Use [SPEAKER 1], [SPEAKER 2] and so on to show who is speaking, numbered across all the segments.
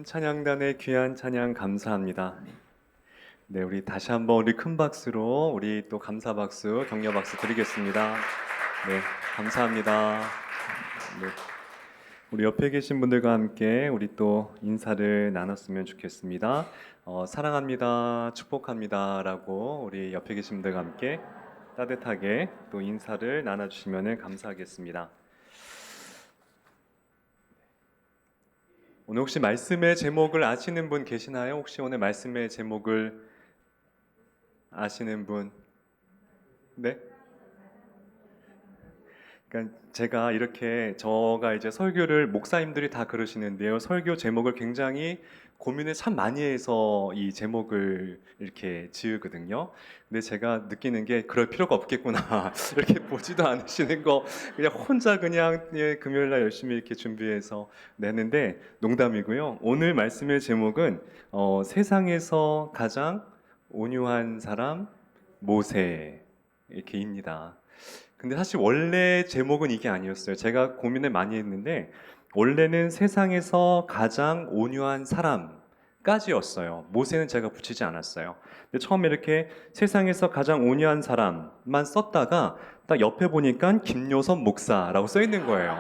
[SPEAKER 1] 찬양단의 귀한 찬양 감사합니다. 네, 우리 다시 한번 우리 큰 박수로 우리 또 감사 박수, 격려 박수 드리겠습니다. 네, 감사합니다. 네, 우리 옆에 계신 분들과 함께 우리 또 인사를 나눴으면 좋겠습니다. 사랑합니다, 축복합니다라고 우리 옆에 계신 분들과 함께 따뜻하게 또 인사를 나눠주시면 감사하겠습니다. 오늘 혹시 말씀의 제목을 아시는 분 계시나요? 혹시 오늘 말씀의 제목을 아시는 분? 네? 그러니까 제가 이렇게 저가 이제 설교를 목사님들이 다 그러시는데요. 설교 제목을 굉장히 고민을 참 많이 해서 이 제목을 이렇게 지으거든요. 근데 제가 느끼는 게 그럴 필요가 없겠구나. 이렇게 보지도 않으시는 거 그냥 혼자 그냥 예, 금요일 날 열심히 이렇게 준비해서 내는데 농담이고요. 오늘 말씀의 제목은 세상에서 가장 온유한 사람 모세 이렇게입니다. 근데 사실 원래 제목은 이게 아니었어요. 제가 고민을 많이 했는데 원래는 세상에서 가장 온유한 사람까지였어요. 모세는 제가 붙이지 않았어요. 근데 처음에 이렇게 세상에서 가장 온유한 사람만 썼다가 딱 옆에 보니까 김요섭 목사라고 써 있는 거예요.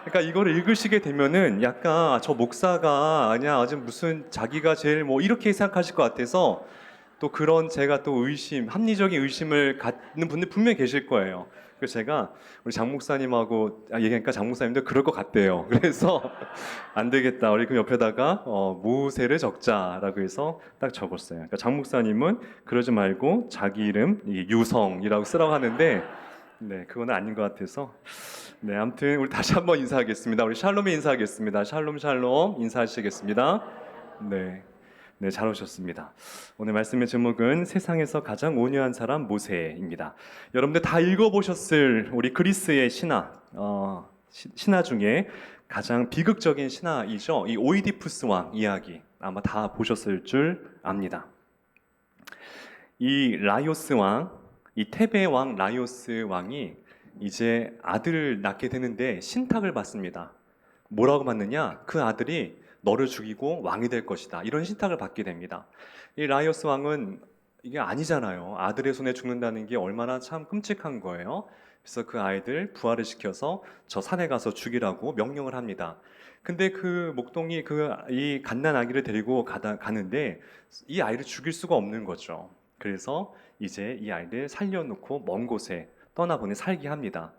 [SPEAKER 1] 그러니까 이거를 읽으시게 되면은 약간 저 목사가 아니야 아직 무슨 자기가 제일 뭐 이렇게 생각하실 것 같아서 또 그런 제가 또 합리적인 의심을 갖는 분들 분명히 계실 거예요. 그래서 제가 우리 장 목사님하고 얘기하니까 장 목사님도 그럴 것 같대요. 그래서 안 되겠다. 우리 그 옆에다가 모세를 적자라고 해서 딱 적었어요. 그러니까 장 목사님은 그러지 말고 자기 이름 유성이라고 쓰라고 하는데 네, 그거는 아닌 것 같아서 네, 아무튼 우리 다시 한번 인사하겠습니다. 우리 샬롬에 인사하겠습니다. 샬롬 샬롬 인사하시겠습니다. 네. 네, 잘 오셨습니다. 오늘 말씀의 제목은 세상에서 가장 온유한 사람 모세입니다. 여러분들 다 읽어보셨을 우리 그리스의 신화 중에 가장 비극적인 신화이죠. 이 오이디푸스 왕 이야기 아마 다 보셨을 줄 압니다. 이 라이오스 왕, 이 테베 왕 라이오스 왕이 이제 아들을 낳게 되는데 신탁을 받습니다. 뭐라고 받느냐? 그 아들이 너를 죽이고 왕이 될 것이다. 이런 신탁을 받게 됩니다. 이 라이오스 왕은 이게 아니잖아요. 아들의 손에 죽는다는 게 얼마나 참 끔찍한 거예요. 그래서 그 아이들 부활을 시켜서 저 산에 가서 죽이라고 명령을 합니다. 근데 그 목동이 이 갓난 아기를 데리고 가는데 이 아이를 죽일 수가 없는 거죠. 그래서 이제 이 아이를 살려놓고 먼 곳에 떠나보내 살게 합니다.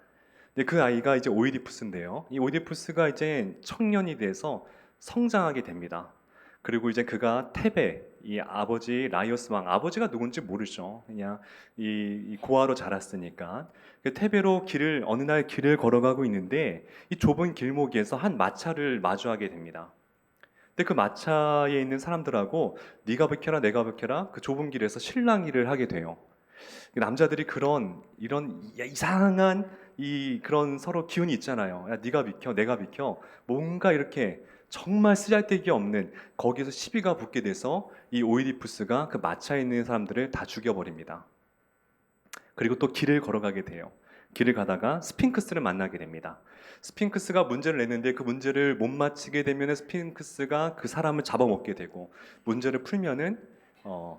[SPEAKER 1] 근데 그 아이가 이제 오이디푸스인데요. 이 오이디푸스가 이제 청년이 돼서 성장하게 됩니다. 그리고 이제 그가 테베, 이 아버지 라이오스 왕, 아버지가 누군지 모르죠. 그냥 이 고아로 자랐으니까. 그 테베로 어느 날 길을 걸어가고 있는데 이 좁은 길목에서 한 마차를 마주하게 됩니다. 근데 그 마차에 있는 사람들하고 네가 비켜라 내가 비켜라 그 좁은 길에서 실랑이를 하게 돼요. 남자들이 이런 이상한 그런 서로 기운이 있잖아요. 야, 네가 비켜, 내가 비켜. 뭔가 이렇게 정말 쓰잘데기 없는 거기서 시비가 붙게 돼서 이 오이디푸스가 그 마차에 있는 사람들을 다 죽여버립니다. 그리고 또 길을 걸어가게 돼요. 길을 가다가 스핑크스를 만나게 됩니다. 스핑크스가 문제를 냈는데 그 문제를 못 맞히게 되면 스핑크스가 그 사람을 잡아먹게 되고 문제를 풀면은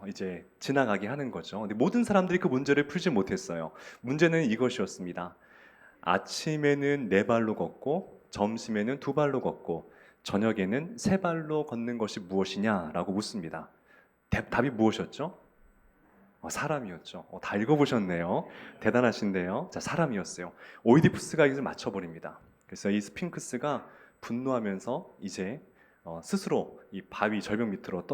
[SPEAKER 1] 이제 지나가게 하는 거죠. 근데 모든 사람들이 그 문제를 풀지 못했어요. 문제는 이것이었습니다. 아침에는 네 발로 걷고 점심에는 두 발로 걷고 저녁에는 세 발로 걷는 것이 무엇이냐라고 묻습니다. 답이 무엇이었죠? 사람이었죠. 다 읽어보셨네요. 대단하신데요. 자, 사람이었어요. 오이디푸스가 이것을 맞춰버립니다. 그래서 이 스핑크스가 분노하면서 이제 스스로 이 바위 절벽 밑으로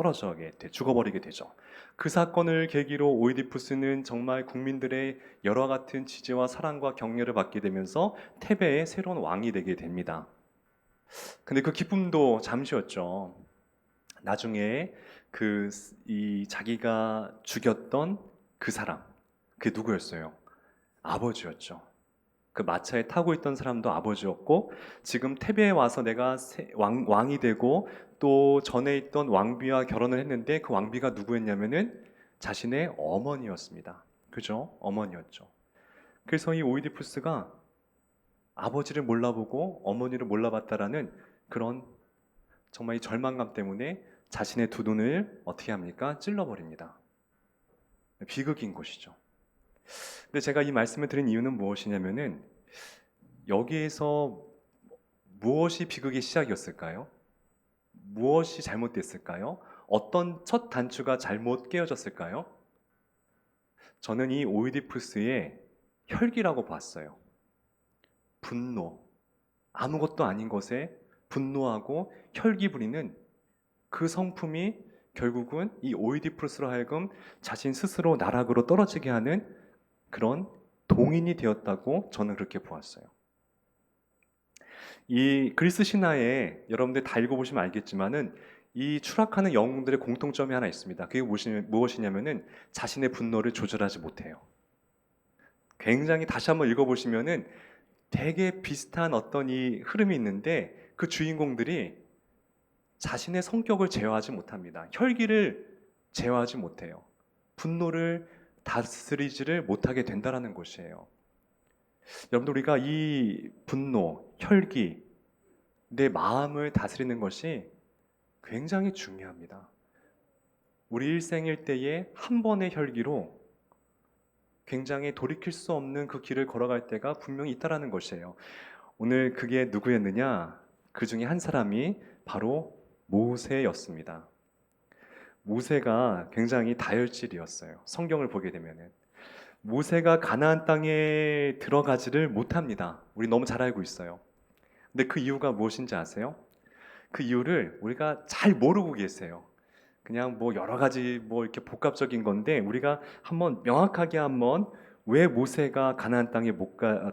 [SPEAKER 1] 죽어버리게 되죠. 그 사건을 계기로 오이디푸스는 정말 국민들의 여러 같은 지지와 사랑과 격려를 받게 되면서 테베의 새로운 왕이 되게 됩니다. 근데 그 기쁨도 잠시였죠. 나중에 자기가 죽였던 그 사람, 그게 누구였어요? 아버지였죠. 그 마차에 타고 있던 사람도 아버지였고, 지금 테베에 와서 내가 왕이 되고, 또 전에 있던 왕비와 결혼을 했는데, 그 왕비가 누구였냐면은 자신의 어머니였습니다. 그죠? 어머니였죠. 그래서 이 오이디푸스가 아버지를 몰라보고 어머니를 몰라봤다라는 그런 정말 이 절망감 때문에 자신의 두 눈을 어떻게 합니까? 찔러버립니다. 비극인 것이죠. 근데 제가 이 말씀을 드린 이유는 무엇이냐면은 여기에서 무엇이 비극의 시작이었을까요? 무엇이 잘못됐을까요? 어떤 첫 단추가 잘못 깨어졌을까요? 저는 이 오이디푸스의 혈기라고 봤어요. 분노, 아무것도 아닌 것에 분노하고 혈기 부리는 그 성품이 결국은 이 오이디푸스로 하여금 자신 스스로 나락으로 떨어지게 하는 그런 동인이 되었다고 저는 그렇게 보았어요. 이 그리스 신화에 여러분들 다 읽어보시면 알겠지만은 이 추락하는 영웅들의 공통점이 하나 있습니다. 그게 무엇이냐면은 자신의 분노를 조절하지 못해요. 굉장히 다시 한번 읽어보시면은 되게 비슷한 어떤 이 흐름이 있는데 그 주인공들이 자신의 성격을 제어하지 못합니다. 혈기를 제어하지 못해요. 분노를 다스리지를 못하게 된다는 것이에요. 여러분들 우리가 이 분노, 혈기, 내 마음을 다스리는 것이 굉장히 중요합니다. 우리 일생일 때에 한 번의 혈기로 굉장히 돌이킬 수 없는 그 길을 걸어갈 때가 분명히 있다라는 것이에요. 오늘 그게 누구였느냐? 그 중에 한 사람이 바로 모세였습니다. 모세가 굉장히 다혈질이었어요. 성경을 보게 되면은 모세가 가나안 땅에 들어가지를 못합니다. 우리 너무 잘 알고 있어요. 근데 그 이유가 무엇인지 아세요? 그 이유를 우리가 잘 모르고 계세요. 그냥 뭐 여러 가지 뭐 이렇게 복합적인 건데 우리가 한번 명확하게 한번 왜 모세가 가나안 땅에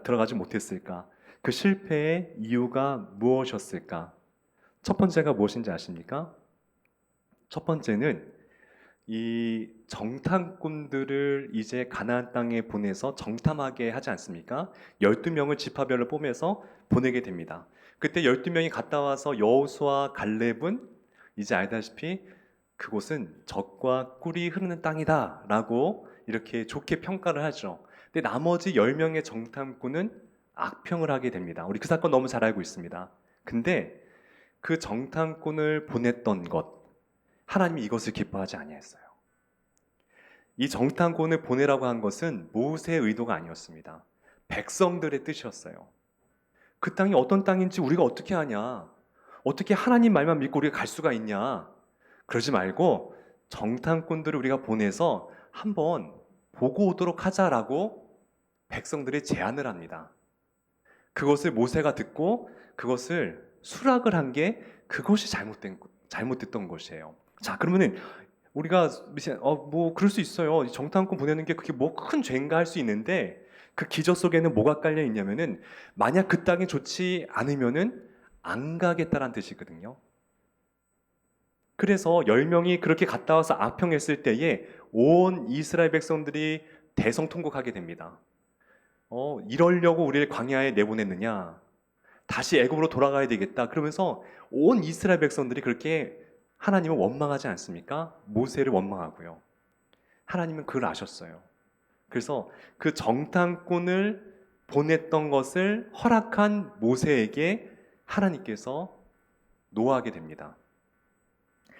[SPEAKER 1] 들어가지 못했을까? 그 실패의 이유가 무엇이었을까? 첫 번째가 무엇인지 아십니까? 첫 번째는 이 정탐꾼들을 이제 가나안 땅에 보내서 정탐하게 하지 않습니까? 12명을 지파별로 뽑아서 보내게 됩니다. 그때 12명이 갔다 와서 여호수아 갈렙은 이제 알다시피 그곳은 젖과 꿀이 흐르는 땅이다 라고 이렇게 좋게 평가를 하죠. 근데 나머지 10명의 정탐꾼은 악평을 하게 됩니다. 우리 그 사건 너무 잘 알고 있습니다. 근데 그 정탐꾼을 보냈던 것, 하나님이 이것을 기뻐하지 아니했어요. 이 정탐꾼을 보내라고 한 것은 모세의 의도가 아니었습니다. 백성들의 뜻이었어요. 그 땅이 어떤 땅인지 우리가 어떻게 아냐? 어떻게 하나님 말만 믿고 우리가 갈 수가 있냐? 그러지 말고 정탐꾼들을 우리가 보내서 한번 보고 오도록 하자라고 백성들이 제안을 합니다. 그것을 모세가 듣고 그것을 수락을 한 게 그것이 잘못됐던 것이에요. 자, 그러면은 우리가 뭐 그럴 수 있어요. 정탐꾼 보내는 게 그게 뭐 큰 죄인가 할 수 있는데 그 기저 속에는 뭐가 깔려 있냐면은 만약 그 땅이 좋지 않으면은 안 가겠다라는 뜻이거든요. 그래서 10명이 그렇게 갔다 와서 악평했을 때에 온 이스라엘 백성들이 대성통곡하게 됩니다. 이러려고 우리를 광야에 내보냈느냐? 다시 애굽으로 돌아가야 되겠다. 그러면서 온 이스라엘 백성들이 그렇게 하나님을 원망하지 않습니까? 모세를 원망하고요. 하나님은 그걸 아셨어요. 그래서 그 정탐꾼을 보냈던 것을 허락한 모세에게 하나님께서 노하게 됩니다.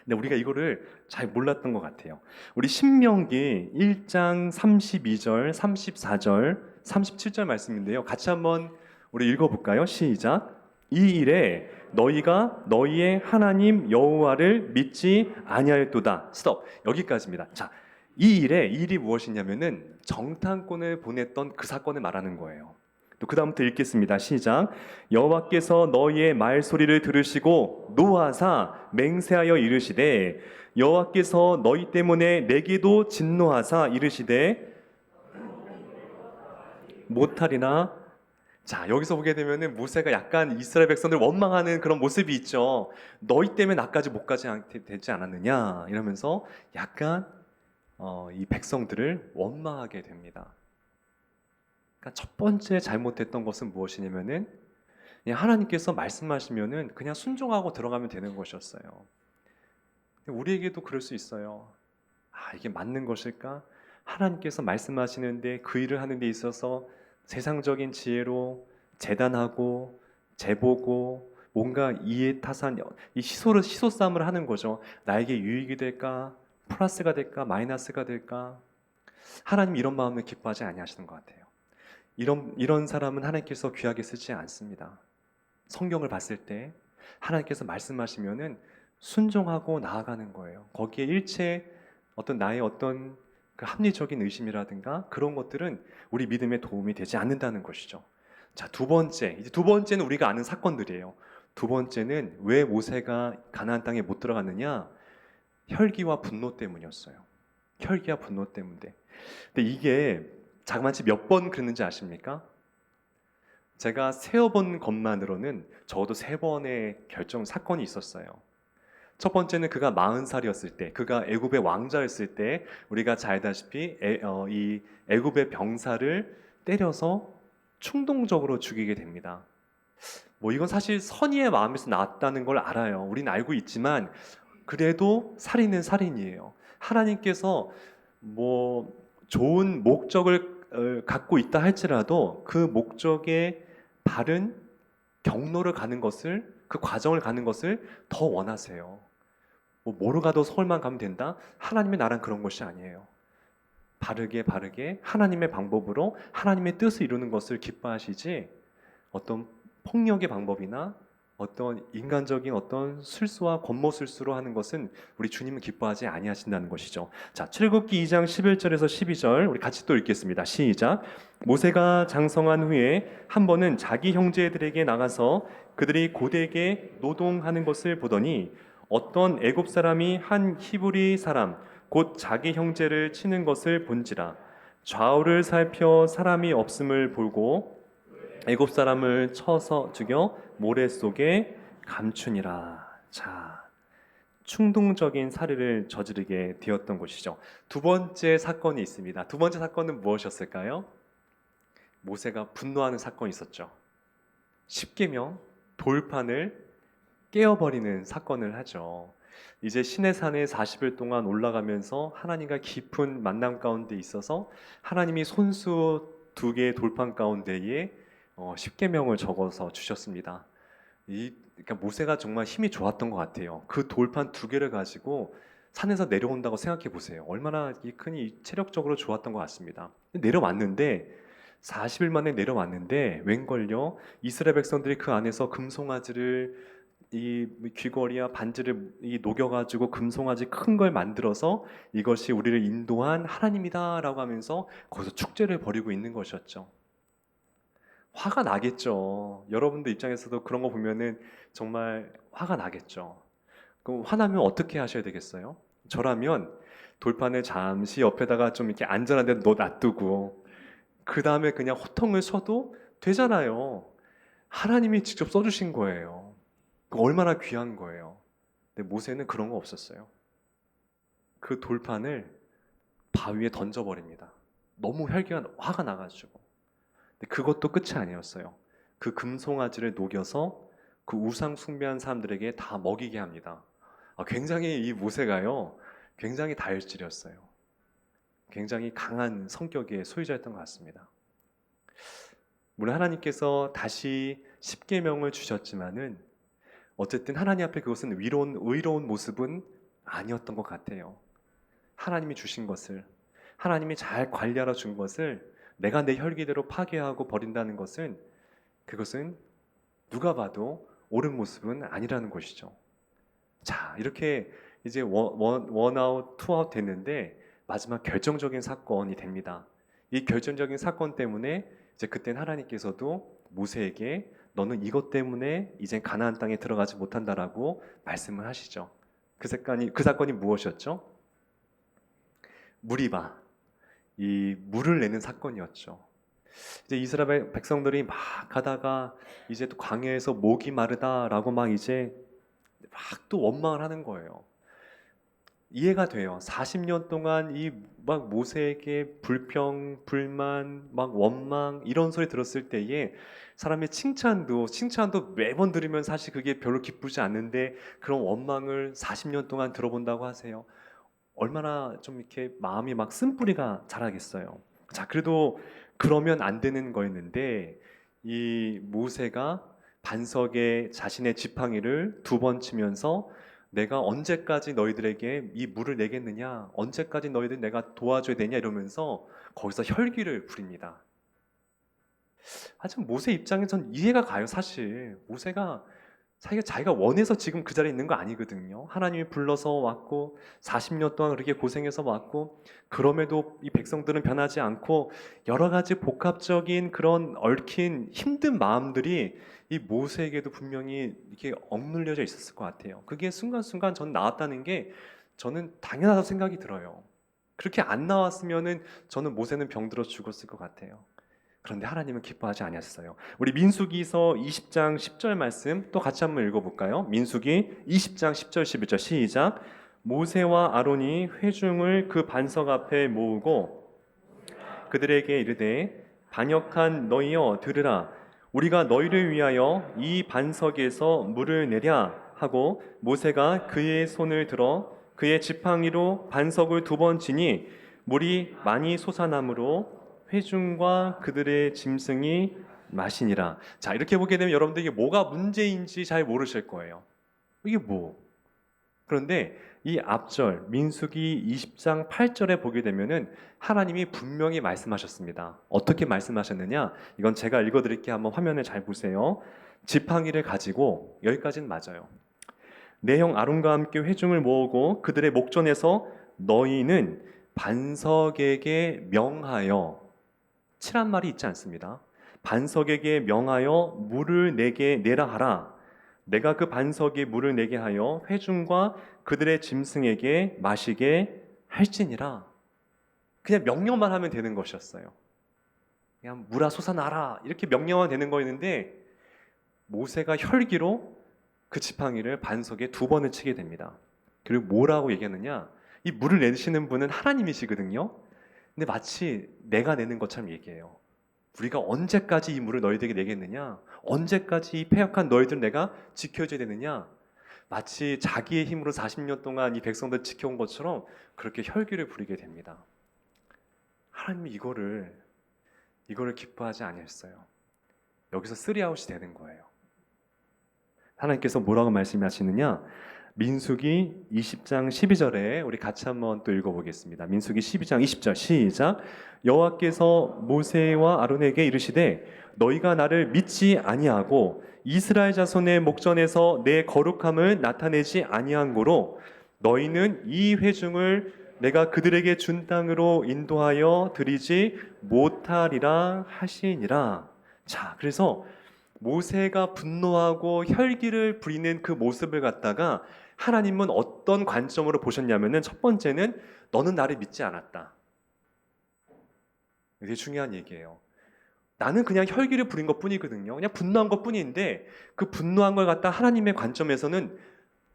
[SPEAKER 1] 근데 우리가 이거를 잘 몰랐던 것 같아요. 우리 신명기 1장 32절, 34절, 37절 말씀인데요. 같이 한번 우리 읽어볼까요? 시작. 이 일에 너희가 너희의 하나님 여호와를 믿지 아니하였도다. 스톱. 여기까지입니다. 자, 이 일이 무엇이냐면은 정탐꾼을 보냈던 그 사건을 말하는 거예요. 또 그 다음부터 읽겠습니다. 시작. 여호와께서 너희의 말소리를 들으시고 노하사 맹세하여 이르시되 여호와께서 너희 때문에 내게도 진노하사 이르시되 못하리나. 자, 여기서 보게 되면은 모세가 약간 이스라엘 백성들 원망하는 그런 모습이 있죠. 너희 때문에 나까지 못 가지 되지 않았느냐 이러면서 약간 이 백성들을 원망하게 됩니다. 그러니까 첫 번째 잘못했던 것은 무엇이냐면은 그냥 하나님께서 말씀하시면은 그냥 순종하고 들어가면 되는 것이었어요. 우리에게도 그럴 수 있어요. 이게 맞는 것일까? 하나님께서 말씀하시는데 그 일을 하는 데 있어서 세상적인 지혜로 재단하고 재보고 뭔가 이해타산, 이 시소 싸움을 하는 거죠. 나에게 유익이 될까? 플러스가 될까? 마이너스가 될까? 하나님 이런 마음을 기뻐하지 아니하시는 것 같아요. 이런 사람은 하나님께서 귀하게 쓰지 않습니다. 성경을 봤을 때 하나님께서 말씀하시면은 순종하고 나아가는 거예요. 거기에 일체 나의 어떤 그 합리적인 의심이라든가 그런 것들은 우리 믿음에 도움이 되지 않는다는 것이죠. 자, 이제 두 번째는 우리가 아는 사건들이에요. 두 번째는 왜 모세가 가나안 땅에 못 들어갔느냐? 혈기와 분노 때문이었어요. 혈기와 분노 때문에. 근데 이게 자그마치 몇 번 그랬는지 아십니까? 제가 세어본 것만으로는 적어도 세 번의 사건이 있었어요. 첫 번째는 그가 40살이었을 때, 그가 애굽의 왕자였을 때, 우리가 잘 알다시피 이 애굽의 병사를 때려서 충동적으로 죽이게 됩니다. 뭐 이건 사실 선의의 마음에서 나왔다는 걸 알아요. 우리는 알고 있지만 그래도 살인은 살인이에요. 하나님께서 뭐 좋은 목적을 갖고 있다 할지라도 그 목적에 바른 경로를 가는 것을, 그 과정을 가는 것을 더 원하세요. 뭐로 가도 서울만 가면 된다? 하나님의 나라는 그런 것이 아니에요. 바르게 하나님의 방법으로 하나님의 뜻을 이루는 것을 기뻐하시지, 어떤 폭력의 방법이나 어떤 인간적인 어떤 술수와 권모술수로 하는 것은 우리 주님은 기뻐하지 아니하신다는 것이죠. 자, 출애굽기 2장 11절에서 12절 우리 같이 또 읽겠습니다. 시작. 모세가 장성한 후에 한 번은 자기 형제들에게 나가서 그들이 고되게 노동하는 것을 보더니 어떤 애굽 사람이 한 히브리 사람 곧 자기 형제를 치는 것을 본지라. 좌우를 살펴 사람이 없음을 보고 애굽 사람을 쳐서 죽여 모래 속에 감추니라. 자, 충동적인 살해를 저지르게 되었던 것이죠. 두 번째 사건이 있습니다. 두 번째 사건은 무엇이었을까요? 모세가 분노하는 사건이 있었죠. 십계명 돌판을 깨어버리는 사건을 하죠. 이제 시내산에 40일 동안 올라가면서 하나님과 깊은 만남 가운데 있어서 하나님이 손수 두 개의 돌판 가운데에 십계명을 적어서 주셨습니다. 그러니까 모세가 정말 힘이 좋았던 것 같아요. 그 돌판 두 개를 가지고 산에서 내려온다고 생각해 보세요. 얼마나 큰 체력적으로 좋았던 것 같습니다. 내려왔는데 40일 만에 내려왔는데 웬걸요? 이스라엘 백성들이 그 안에서 금송아지를 이 귀걸이와 반지를 녹여가지고 금송아지 큰 걸 만들어서 이것이 우리를 인도한 하나님이다라고 하면서 거기서 축제를 벌이고 있는 것이었죠. 화가 나겠죠. 여러분들 입장에서도 그런 거 보면은 정말 화가 나겠죠. 그럼 화나면 어떻게 하셔야 되겠어요? 저라면 돌판을 잠시 옆에다가 좀 이렇게 안전한 데 놔두고 그 다음에 그냥 호통을 쳐도 되잖아요. 하나님이 직접 써주신 거예요. 얼마나 귀한 거예요. 근데 모세는 그런 거 없었어요. 그 돌판을 바위에 던져버립니다. 너무 화가 나가지고. 근데 그것도 끝이 아니었어요. 그 금송아지를 녹여서 그 우상 숭배한 사람들에게 다 먹이게 합니다. 굉장히 이 모세가요, 굉장히 다혈질이었어요. 굉장히 강한 성격의 소유자였던 것 같습니다. 물론 하나님께서 다시 십계명을 주셨지만은 어쨌든 하나님 앞에 그것은 의로운 모습은 아니었던 것 같아요. 하나님이 주신 것을, 하나님이 잘 관리하러 준 것을 내가 내 혈기대로 파괴하고 버린다는 것은, 그것은 누가 봐도 옳은 모습은 아니라는 것이죠. 자, 이렇게 이제 원아웃, 투아웃 됐는데 마지막 결정적인 사건이 됩니다. 이 결정적인 사건 때문에 이제 그땐 하나님께서도 모세에게 너는 이것 때문에 이제 가나안 땅에 들어가지 못한다라고 말씀을 하시죠. 그 사건이 무엇이었죠? 무리바, 이 물을 내는 사건이었죠. 이제 이스라엘 백성들이 막 가다가 이제 또 광야에서 목이 마르다라고 막 이제 막 또 원망을 하는 거예요. 이해가 돼요. 40년 동안 이 막 모세에게 불평, 불만, 막 원망 이런 소리 들었을 때에 사람의 칭찬도 매번 들으면 사실 그게 별로 기쁘지 않는데 그런 원망을 40년 동안 들어본다고 하세요. 얼마나 좀 이렇게 마음이 막 쓴뿌리가 자라겠어요. 자, 그래도 그러면 안 되는 거였는데 이 모세가 반석에 자신의 지팡이를 2번 치면서 내가 언제까지 너희들에게 이 물을 내겠느냐, 언제까지 너희들 내가 도와줘야 되냐 이러면서 거기서 혈기를 부립니다. 하지만 모세 입장에선 이해가 가요. 사실 모세가 자기가 원해서 지금 그 자리에 있는 거 아니거든요. 하나님이 불러서 왔고 40년 동안 그렇게 고생해서 왔고, 그럼에도 이 백성들은 변하지 않고 여러 가지 복합적인 그런 얽힌 힘든 마음들이 이 모세에게도 분명히 이렇게 억눌려져 있었을 것 같아요. 그게 순간순간 전 나왔다는 게 저는 당연하다고 생각이 들어요. 그렇게 안 나왔으면은 저는 모세는 병들어 죽었을 것 같아요. 그런데 하나님은 기뻐하지 아니하셨어요. 우리 민수기서 20장 10절 말씀 또 같이 한번 읽어볼까요? 민수기 20장 10절 11절 시작. 모세와 아론이 회중을 그 반석 앞에 모으고 그들에게 이르되 반역한 너희여 들으라. 우리가 너희를 위하여 이 반석에서 물을 내랴 하고 모세가 그의 손을 들어 그의 지팡이로 반석을 2번 치니 물이 많이 솟아나므로 회중과 그들의 짐승이 마시니라. 자, 이렇게 보게 되면 여러분들 이게 뭐가 문제인지 잘 모르실 거예요. 이게 뭐? 그런데 이 앞절 민수기 20장 8절에 보게 되면은 하나님이 분명히 말씀하셨습니다. 어떻게 말씀하셨느냐? 이건 제가 읽어드릴게요. 한번 화면에 잘 보세요. 지팡이를 가지고, 여기까지는 맞아요. 내 형 아론과 함께 회중을 모으고 그들의 목전에서 너희는 반석에게 명하여, 치란 말이 있지 않습니다. 반석에게 명하여 물을 내게 내라 하라. 내가 그 반석에 물을 내게 하여 회중과 그들의 짐승에게 마시게 할지니라. 그냥 명령만 하면 되는 것이었어요. 그냥 물아 솟아나라 이렇게 명령만 되는 거였는데 모세가 혈기로 그 지팡이를 반석에 2번을 치게 됩니다. 그리고 뭐라고 얘기하느냐? 이 물을 내시는 분은 하나님이시거든요. 근데 마치 내가 내는 것처럼 얘기해요. 우리가 언제까지 이 물을 너희들에게 내겠느냐? 언제까지 이 패역한 너희들 내가 지켜줘야 되느냐? 마치 자기의 힘으로 40년 동안 이 백성들 지켜온 것처럼 그렇게 혈기를 부리게 됩니다. 하나님이 이거를 기뻐하지 아니했어요. 여기서 쓰리아웃이 되는 거예요. 하나님께서 뭐라고 말씀하시느냐? 민수기 20장 12절에 우리 같이 한번 또 읽어보겠습니다. 민수기 12장 20절 시작. 여호와께서 모세와 아론에게 이르시되 너희가 나를 믿지 아니하고 이스라엘 자손의 목전에서 내 거룩함을 나타내지 아니한 고로 너희는 이 회중을 내가 그들에게 준 땅으로 인도하여 드리지 못하리라 하시니라. 자, 그래서 모세가 분노하고 혈기를 부리는 그 모습을 갖다가 하나님은 어떤 관점으로 보셨냐면은, 첫 번째는 너는 나를 믿지 않았다. 이게 중요한 얘기예요. 나는 그냥 혈기를 부린 것 뿐이거든요. 그냥 분노한 것 뿐인데 그 분노한 걸 갖다 하나님의 관점에서는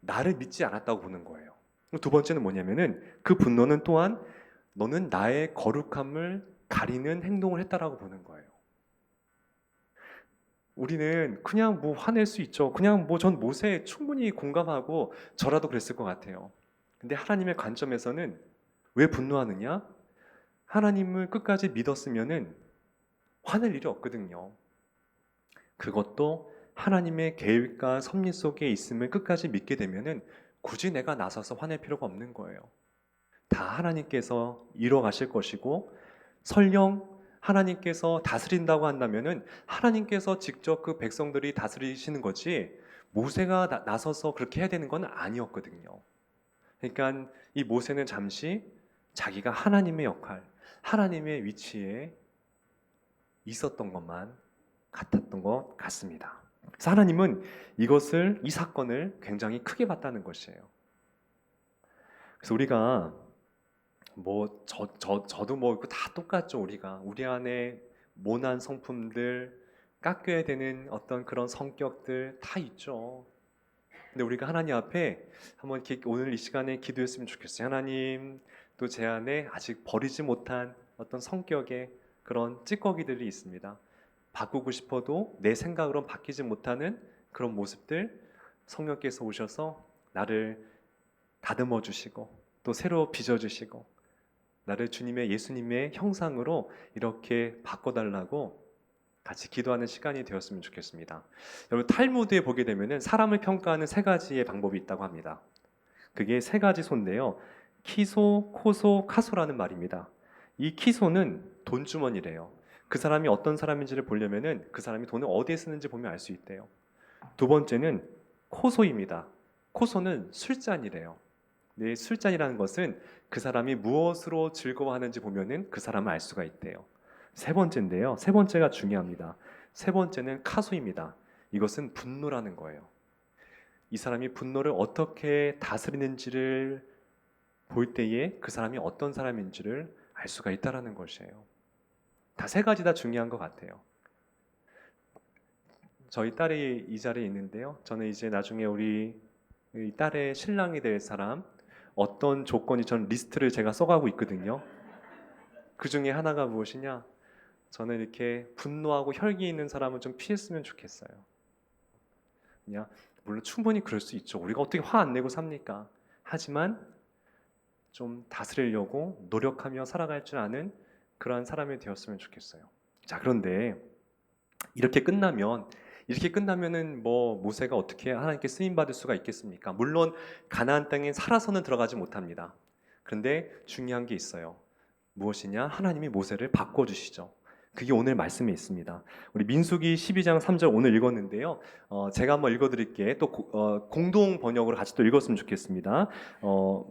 [SPEAKER 1] 나를 믿지 않았다고 보는 거예요. 2번째는 뭐냐면은 그 분노는 또한 너는 나의 거룩함을 가리는 행동을 했다라고 보는 거예요. 우리는 그냥 뭐 화낼 수 있죠. 그냥 뭐 전 모세에 충분히 공감하고 저라도 그랬을 것 같아요. 근데 하나님의 관점에서는 왜 분노하느냐? 하나님을 끝까지 믿었으면은 화낼 일이 없거든요. 그것도 하나님의 계획과 섭리 속에 있음을 끝까지 믿게 되면은 굳이 내가 나서서 화낼 필요가 없는 거예요. 다 하나님께서 이뤄 가실 것이고, 설령 하나님께서 다스린다고 한다면은 하나님께서 직접 그 백성들이 다스리시는 거지 모세가 나서서 그렇게 해야 되는 건 아니었거든요. 그러니까 이 모세는 잠시 자기가 하나님의 역할, 하나님의 위치에 있었던 것만 같았던 것 같습니다. 그래서 하나님은 이 사건을 굉장히 크게 봤다는 것이에요. 그래서 우리가 저도 다 똑같죠. 우리 안에 모난 성품들, 깎여야 되는 어떤 그런 성격들 다 있죠. 근데 우리가 하나님 앞에 한번 이렇게 오늘 이 시간에 기도했으면 좋겠어요. 하나님, 또 제 안에 아직 버리지 못한 어떤 성격의 그런 찌꺼기들이 있습니다. 바꾸고 싶어도 내 생각으로는 바뀌지 못하는 그런 모습들, 성령께서 오셔서 나를 다듬어 주시고 또 새로 빚어 주시고 나를 예수님의 형상으로 이렇게 바꿔달라고 같이 기도하는 시간이 되었으면 좋겠습니다. 여러분 탈무드에 보게 되면은 사람을 평가하는 세 가지의 방법이 있다고 합니다. 그게 세 가지 소인데요. 키소, 코소, 카소라는 말입니다. 이 키소는 돈주머니래요. 그 사람이 어떤 사람인지를 보려면은 그 사람이 돈을 어디에 쓰는지 보면 알 수 있대요. 두 번째는 코소입니다. 코소는 술잔이래요. 네, 술잔이라는 것은 그 사람이 무엇으로 즐거워하는지 보면은 그 사람을 알 수가 있대요. 세 번째인데요. 세 번째가 중요합니다. 세 번째는 카소입니다. 이것은 분노라는 거예요. 이 사람이 분노를 어떻게 다스리는지를 볼 때에 그 사람이 어떤 사람인지를 알 수가 있다라는 것이에요. 다 세 가지 다 중요한 것 같아요. 저희 딸이 이 자리에 있는데요. 저는 이제 나중에 우리 딸의 신랑이 될 사람 어떤 조건이 전 리스트를 제가 써가고 있거든요. 그 중에 하나가 무엇이냐? 저는 이렇게 분노하고 혈기 있는 사람은 좀 피했으면 좋겠어요. 그냥 물론 충분히 그럴 수 있죠. 우리가 어떻게 화 안 내고 삽니까? 하지만 좀 다스리려고 노력하며 살아갈 줄 아는 그러한 사람이 되었으면 좋겠어요. 자, 그런데 이렇게 끝나면은 뭐 모세가 어떻게 하나님께 쓰임 받을 수가 있겠습니까? 물론 가나안 땅에 살아서는 들어가지 못합니다. 그런데 중요한 게 있어요. 무엇이냐? 하나님이 모세를 바꿔 주시죠. 그게 오늘 말씀에 있습니다. 우리 민수기 12장 3절 오늘 읽었는데요. 제가 한번 읽어드릴게. 또 공동 번역으로 같이 또 읽었으면 좋겠습니다.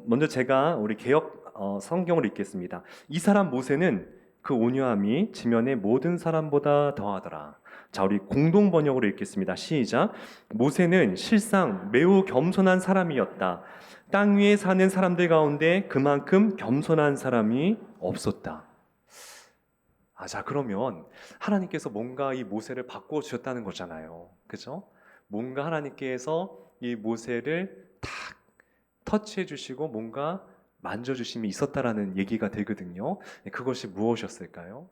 [SPEAKER 1] 먼저 제가 우리 개역 성경을 읽겠습니다. 이 사람 모세는 그 온유함이 지면의 모든 사람보다 더하더라. 자, 우리 공동 번역으로 읽겠습니다. 시작. 모세는 실상 매우 겸손한 사람이었다. 땅 위에 사는 사람들 가운데 그만큼 겸손한 사람이 없었다. 자, 그러면 하나님께서 뭔가 이 모세를 바꾸어 주셨다는 거잖아요. 그죠? 뭔가 하나님께서 이 모세를 탁 터치해 주시고 뭔가 만져 주심이 있었다라는 얘기가 되거든요. 그것이 무엇이었을까요?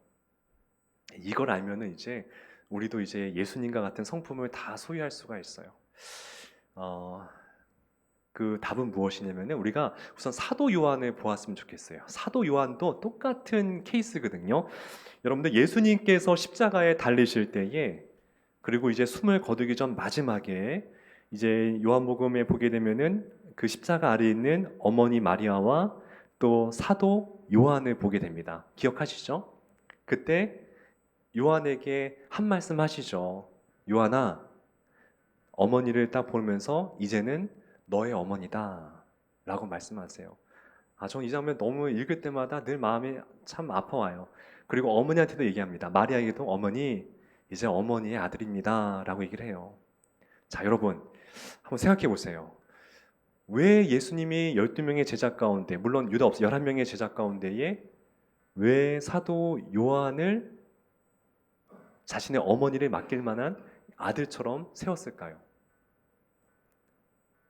[SPEAKER 1] 이걸 알면은 이제 우리도 이제 예수님과 같은 성품을 다 소유할 수가 있어요. 그 답은 무엇이냐면은 우리가 우선 사도 요한을 보았으면 좋겠어요. 사도 요한도 똑같은 케이스거든요. 여러분들 예수님께서 십자가에 달리실 때에 그리고 이제 숨을 거두기 전 마지막에 이제 요한복음에 보게 되면은 그 십자가 아래에 있는 어머니 마리아와 또 사도 요한을 보게 됩니다. 기억하시죠? 그때 요한에게 한 말씀 하시죠. 요한아, 어머니를 딱 보면서 이제는 너의 어머니다 라고 말씀하세요. 전 이 장면 너무 읽을 때마다 늘 마음이 참 아파와요. 그리고 어머니한테도 얘기합니다. 마리아에게도 어머니, 이제 어머니의 아들입니다 라고 얘기를 해요. 자, 여러분 한번 생각해 보세요. 왜 예수님이 12명의 제자 가운데, 물론 유다 없어 11명의 제자 가운데에 왜 사도 요한을 자신의 어머니를 맡길 만한 아들처럼 세웠을까요?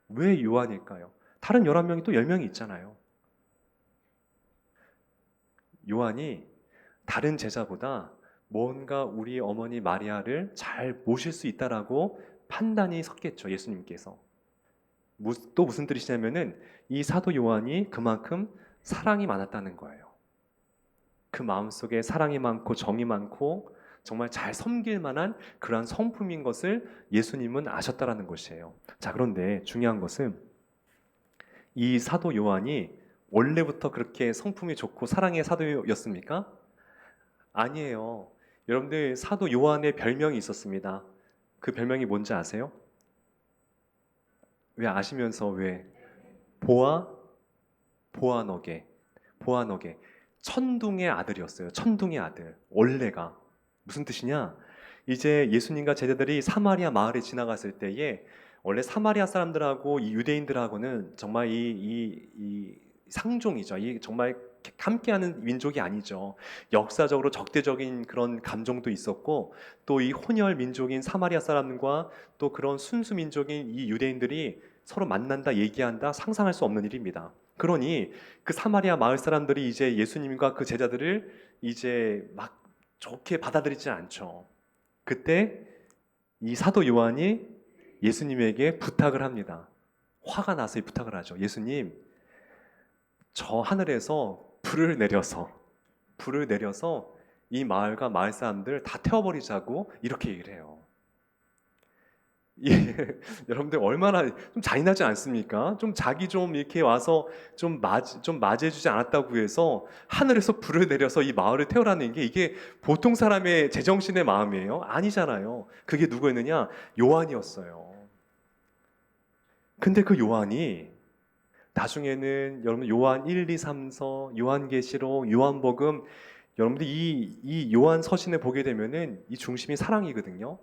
[SPEAKER 1] 왜 요한일까요? 다른 11명이 또 10명이 있잖아요. 요한이 다른 제자보다 뭔가 우리 어머니 마리아를 잘 모실 수 있다라고 판단이 섰겠죠. 예수님께서. 또 무슨 뜻이냐면은 이 사도 요한이 그만큼 사랑이 많았다는 거예요. 그 마음속에 사랑이 많고 정이 많고 정말 잘 섬길 만한 그러한 성품인 것을 예수님은 아셨다라는 것이에요. 자, 그런데 중요한 것은 이 사도 요한이 원래부터 그렇게 성품이 좋고 사랑의 사도였습니까? 아니에요. 여러분들 사도 요한의 별명이 있었습니다. 그 별명이 뭔지 아세요? 왜 아시면서 왜? 보아너게 천둥의 아들이었어요. 천둥의 아들. 원래가 무슨 뜻이냐? 이제 예수님과 제자들이 사마리아 마을에 지나갔을 때에 원래 사마리아 사람들하고 이 유대인들하고는 정말 이 상종이죠. 이 정말 함께하는 민족이 아니죠. 역사적으로 적대적인 그런 감정도 있었고 또 이 혼혈 민족인 사마리아 사람과 또 그런 순수 민족인 이 유대인들이 서로 만난다, 얘기한다, 상상할 수 없는 일입니다. 그러니 그 사마리아 마을 사람들이 이제 예수님과 그 제자들을 이제 막 좋게 받아들이지 않죠. 그때 이 사도 요한이 예수님에게 부탁을 합니다. 화가 나서 이 부탁을 하죠. 예수님, 저 하늘에서 불을 내려서 이 마을과 마을 사람들 다 태워버리자고 이렇게 얘기를 해요. 예, 여러분들 얼마나 좀 잔인하지 않습니까? 좀 자기 좀 이렇게 와서 좀 맞이해주지 않았다고 해서 하늘에서 불을 내려서 이 마을을 태우라는 게 이게 보통 사람의 제정신의 마음이에요? 아니잖아요. 그게 누구였느냐? 요한이었어요. 근데 그 요한이 나중에는 여러분 요한 1, 2, 3서, 요한계시록, 요한복음 여러분들 이 요한 서신을 보게 되면은 이 중심이 사랑이거든요.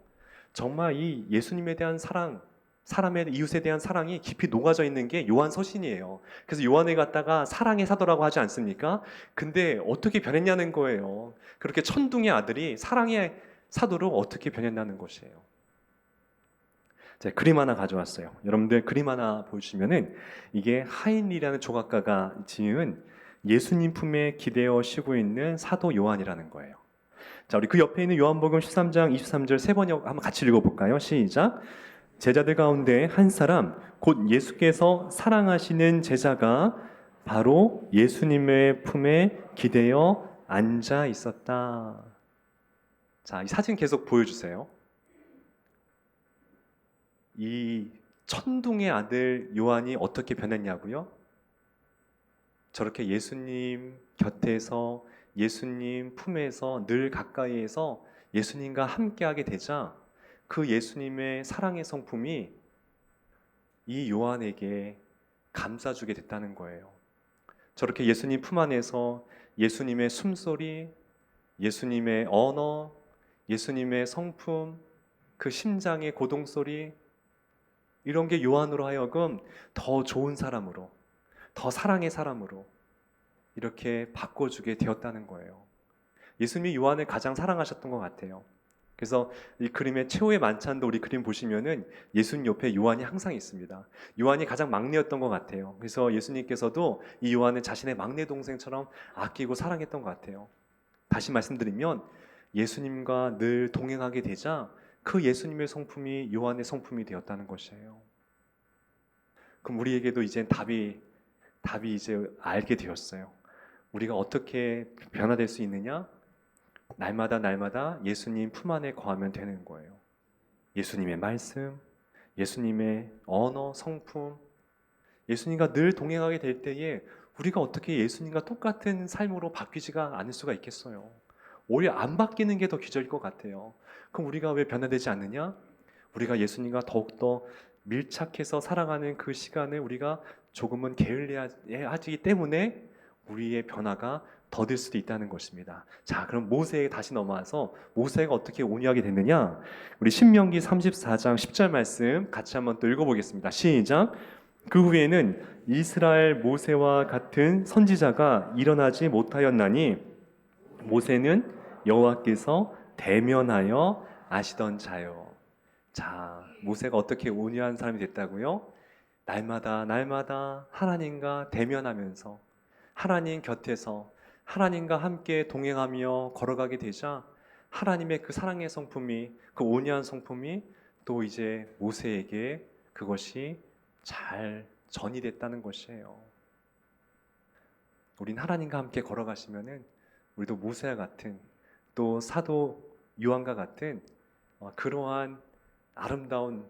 [SPEAKER 1] 정말 이 예수님에 대한 사랑, 사람의 이웃에 대한 사랑이 깊이 녹아져 있는 게 요한 서신이에요. 그래서 요한을 갖다가 사랑의 사도라고 하지 않습니까? 근데 어떻게 변했냐는 거예요. 그렇게 천둥의 아들이 사랑의 사도로 어떻게 변했냐는 것이에요. 제가 그림 하나 가져왔어요. 여러분들 그림 하나 보시면은 이게 하인리라는 조각가가 지은 예수님 품에 기대어 쉬고 있는 사도 요한이라는 거예요. 자, 우리 그 옆에 있는 요한복음 13장 23절 세 번역 한번 같이 읽어볼까요? 시작. 제자들 가운데 한 사람 곧 예수께서 사랑하시는 제자가 바로 예수님의 품에 기대어 앉아 있었다. 자, 이 사진 계속 보여주세요. 이 천둥의 아들 요한이 어떻게 변했냐고요? 저렇게 예수님 곁에서 예수님 품에서 늘 가까이에서 예수님과 함께하게 되자 그 예수님의 사랑의 성품이 이 요한에게 감싸주게 됐다는 거예요. 저렇게 예수님 품 안에서 예수님의 숨소리, 예수님의 언어, 예수님의 성품, 그 심장의 고동소리 이런 게 요한으로 하여금 더 좋은 사람으로, 더 사랑의 사람으로 이렇게 바꿔주게 되었다는 거예요. 예수님이 요한을 가장 사랑하셨던 것 같아요. 그래서 이 그림의 최후의 만찬도 우리 그림 보시면은 예수님 옆에 요한이 항상 있습니다. 요한이 가장 막내였던 것 같아요. 그래서 예수님께서도 이 요한을 자신의 막내 동생처럼 아끼고 사랑했던 것 같아요. 다시 말씀드리면 예수님과 늘 동행하게 되자 그 예수님의 성품이 요한의 성품이 되었다는 것이에요. 그럼 우리에게도 이제 답이 이제 알게 되었어요. 우리가 어떻게 변화될 수 있느냐? 날마다 예수님 품 안에 거하면 되는 거예요. 예수님의 말씀, 예수님의 언어, 성품, 예수님과 늘 동행하게 될 때에 우리가 어떻게 예수님과 똑같은 삶으로 바뀌지가 않을 수가 있겠어요. 오히려 안 바뀌는 게 더 기적일 것 같아요. 그럼 우리가 왜 변화되지 않느냐? 우리가 예수님과 더욱더 밀착해서 살아가는 그 시간을 우리가 조금은 게을리해야 하기 때문에 우리의 변화가 더딜 수도 있다는 것입니다. 자, 그럼 모세에 다시 넘어와서 모세가 어떻게 온유하게 됐느냐? 우리 신명기 34장 10절 말씀 같이 한번 또 읽어보겠습니다. 시작. 그 후에는 이스라엘 모세와 같은 선지자가 일어나지 못하였나니 모세는 여호와께서 대면하여 아시던 자요. 자, 모세가 어떻게 온유한 사람이 됐다고요? 날마다 하나님과 대면하면서 하나님 곁에서 하나님과 함께 동행하며 걸어가게 되자 하나님의 그 사랑의 성품이 그 온유한 성품이 또 이제 모세에게 그것이 잘 전이 됐다는 것이에요. 우린 하나님과 함께 걸어가시면은 우리도 모세와 같은 또 사도 요한과 같은 그러한 아름다운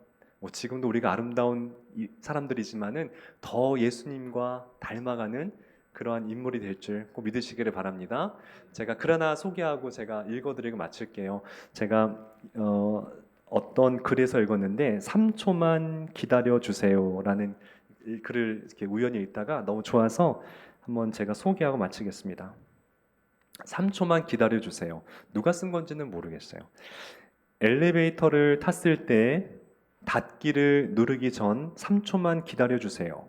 [SPEAKER 1] 지금도 우리가 아름다운 사람들이지만은 더 예수님과 닮아가는 그러한 인물이 될 줄 꼭 믿으시기를 바랍니다. 제가 글 하나 소개하고 제가 읽어드리고 마칠게요. 제가 어떤 글에서 읽었는데 3초만 기다려주세요라는 글을 이렇게 우연히 읽다가 너무 좋아서 한번 제가 소개하고 마치겠습니다. 3초만 기다려주세요. 누가 쓴 건지는 모르겠어요. 엘리베이터를 탔을 때 닫기를 누르기 전 3초만 기다려주세요.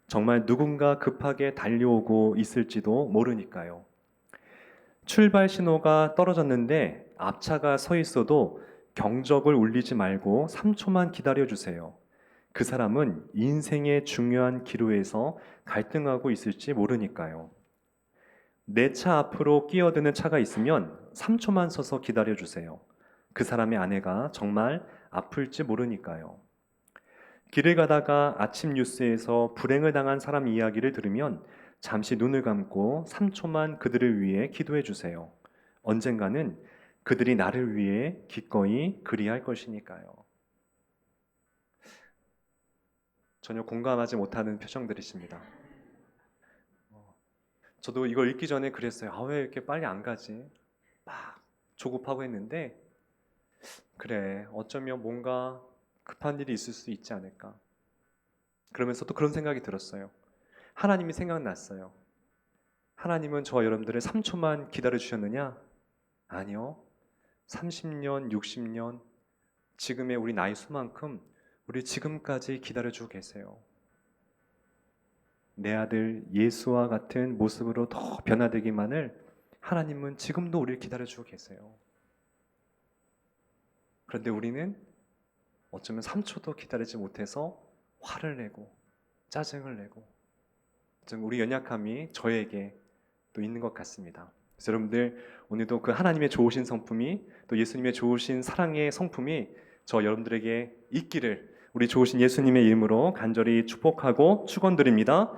[SPEAKER 1] 정말 누군가 급하게 달려오고 있을지도 모르니까요. 출발 신호가 떨어졌는데 앞차가 서 있어도 경적을 울리지 말고 3초만 기다려주세요. 그 사람은 인생의 중요한 기로에서 갈등하고 있을지 모르니까요. 내 차 앞으로 끼어드는 차가 있으면 3초만 서서 기다려주세요. 그 사람의 아내가 정말 아플지 모르니까요. 길을 가다가 아침 뉴스에서 불행을 당한 사람 이야기를 들으면 잠시 눈을 감고 3초만 그들을 위해 기도해 주세요. 언젠가는 그들이 나를 위해 기꺼이 그리할 것이니까요. 전혀 공감하지 못하는 표정들이십니다. 저도 이걸 읽기 전에 그랬어요. 아, 왜 이렇게 빨리 안 가지? 막 조급하고 했는데, 그래, 어쩌면 뭔가 급한 일이 있을 수 있지 않을까. 그러면서 또 그런 생각이 들었어요. 하나님이 생각났어요. 하나님은 저와 여러분들을 3초만 기다려 주셨느냐? 아니요. 30년, 60년, 지금의 우리 나이 수만큼 우리 지금까지 기다려 주고 계세요. 내 아들 예수와 같은 모습으로 더 변화되기만을 하나님은 지금도 우리를 기다려 주고 계세요. 그런데 우리는 어쩌면 3초도 기다리지 못해서 화를 내고 짜증을 내고 좀 우리 연약함이 저에게 또 있는 것 같습니다. 그래서 여러분들 오늘도 그 하나님의 좋으신 성품이 또 예수님의 좋으신 사랑의 성품이 저 여러분들에게 있기를 우리 좋으신 예수님의 이름으로 간절히 축복하고 축원드립니다.